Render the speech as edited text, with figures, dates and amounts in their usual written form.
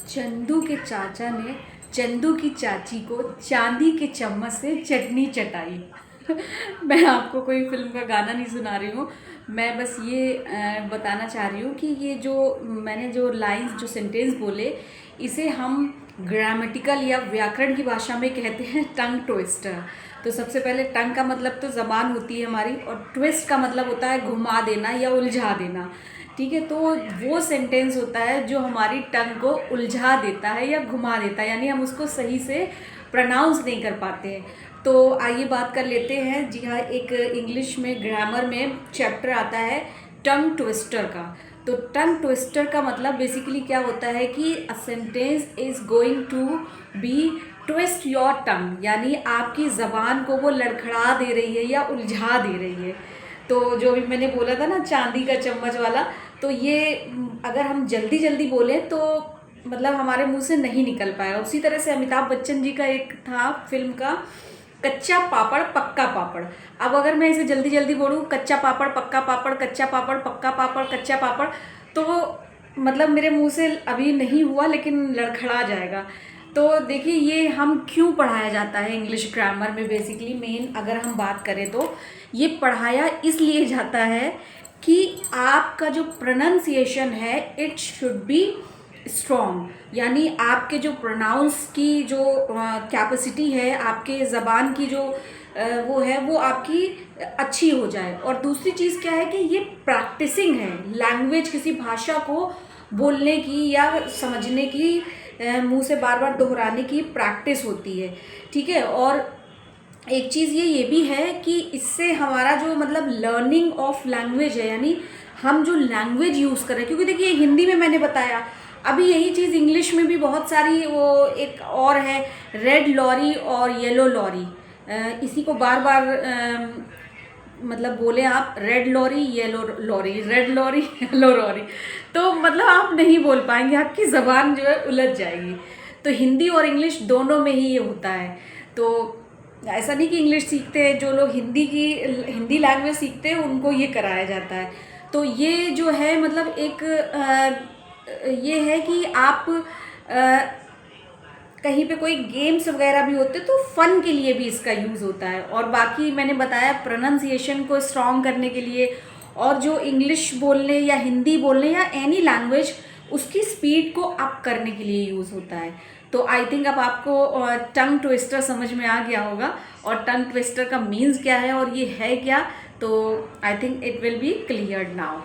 चंदू के चाचा ने चंदू की चाची को चांदी के चम्मच से चटनी चटाई। मैं आपको कोई फिल्म का गाना नहीं सुना रही हूँ। मैं बस ये बताना चाह रही हूँ कि ये जो मैंने जो लाइंस जो सेंटेंस बोले, इसे हम ग्रामेटिकल या व्याकरण की भाषा में कहते हैं टंग ट्विस्टर। तो सबसे पहले टंग का मतलब तो ज़बान होती है हमारी, और ट्विस्ट का मतलब होता है घुमा देना या उलझा देना। ठीक है, तो वो सेंटेंस होता है जो हमारी टंग को उलझा देता है या घुमा देता है, यानी हम उसको सही से प्रोनाउंस नहीं कर पाते हैं। तो आइए बात कर लेते हैं। जी हाँ, एक इंग्लिश में ग्रामर में चैप्टर आता है टंग ट्विस्टर का। तो टंग ट्विस्टर का मतलब बेसिकली क्या होता है कि a sentence is going to be twist your tongue, यानी आपकी ज़बान को वो लड़खड़ा दे रही है या उलझा दे रही है। तो जो भी मैंने बोला था ना चांदी का चम्मच वाला, तो ये अगर हम जल्दी जल्दी बोलें तो मतलब हमारे मुंह से नहीं निकल पाएगा। उसी तरह से अमिताभ बच्चन जी का एक था फिल्म का कच्चा पापड़ पक्का पापड़। अब अगर मैं इसे जल्दी जल्दी बोलूँ कच्चा पापड़ पक्का पापड़, कच्चा पापड़ पक्का पापड़, कच्चा पापड़, तो मतलब मेरे मुंह से अभी नहीं हुआ लेकिन लड़खड़ा जाएगा। तो देखिए ये हम क्यों पढ़ाया जाता है इंग्लिश ग्रामर में, बेसिकली मेन अगर हम बात करें तो ये पढ़ाया इसलिए जाता है कि आपका जो प्रोनंसिएशन है इट शुड बी स्ट्रॉन्ग, यानी आपके जो प्रोनाउंस की जो कैपेसिटी है, आपके ज़बान की जो वो है वो आपकी अच्छी हो जाए। और दूसरी चीज़ क्या है कि ये प्रैक्टिसिंग है लैंग्वेज, किसी भाषा को बोलने की या समझने की, मुंह से बार बार दोहराने की प्रैक्टिस होती है। ठीक है, और एक चीज़ ये भी है कि इससे हमारा जो मतलब लर्निंग ऑफ लैंग्वेज है, यानी हम जो लैंग्वेज यूज़ कर रहे हैं, क्योंकि देखिए हिंदी में मैंने बताया, अभी यही चीज़ इंग्लिश में भी बहुत सारी वो एक और है रेड लॉरी और येलो लॉरी। इसी को बार बार मतलब बोले आप red lorry yellow lorry, red lorry yellow lorry, तो मतलब आप नहीं बोल पाएंगे, आपकी ज़बान जो है उलझ जाएगी। तो हिंदी और इंग्लिश दोनों में ही ये होता है। तो ऐसा नहीं कि इंग्लिश सीखते हैं जो लोग हिंदी लैंग्वेज सीखते हैं उनको ये कराया जाता है। तो ये जो है मतलब एक ये है कि आप कहीं पे कोई गेम्स वगैरह भी होते तो फ़न के लिए भी इसका यूज़ होता है। और बाकी मैंने बताया प्रोनंसिएशन को स्ट्रॉन्ग करने के लिए, और जो इंग्लिश बोलने या हिंदी बोलने या एनी लैंग्वेज उसकी स्पीड को अप करने के लिए यूज़ होता है। तो आई थिंक अब आपको टंग ट्विस्टर समझ में आ गया होगा, और टंग ट्विस्टर का मीन्स क्या है और ये है क्या, तो I think it will be cleared now.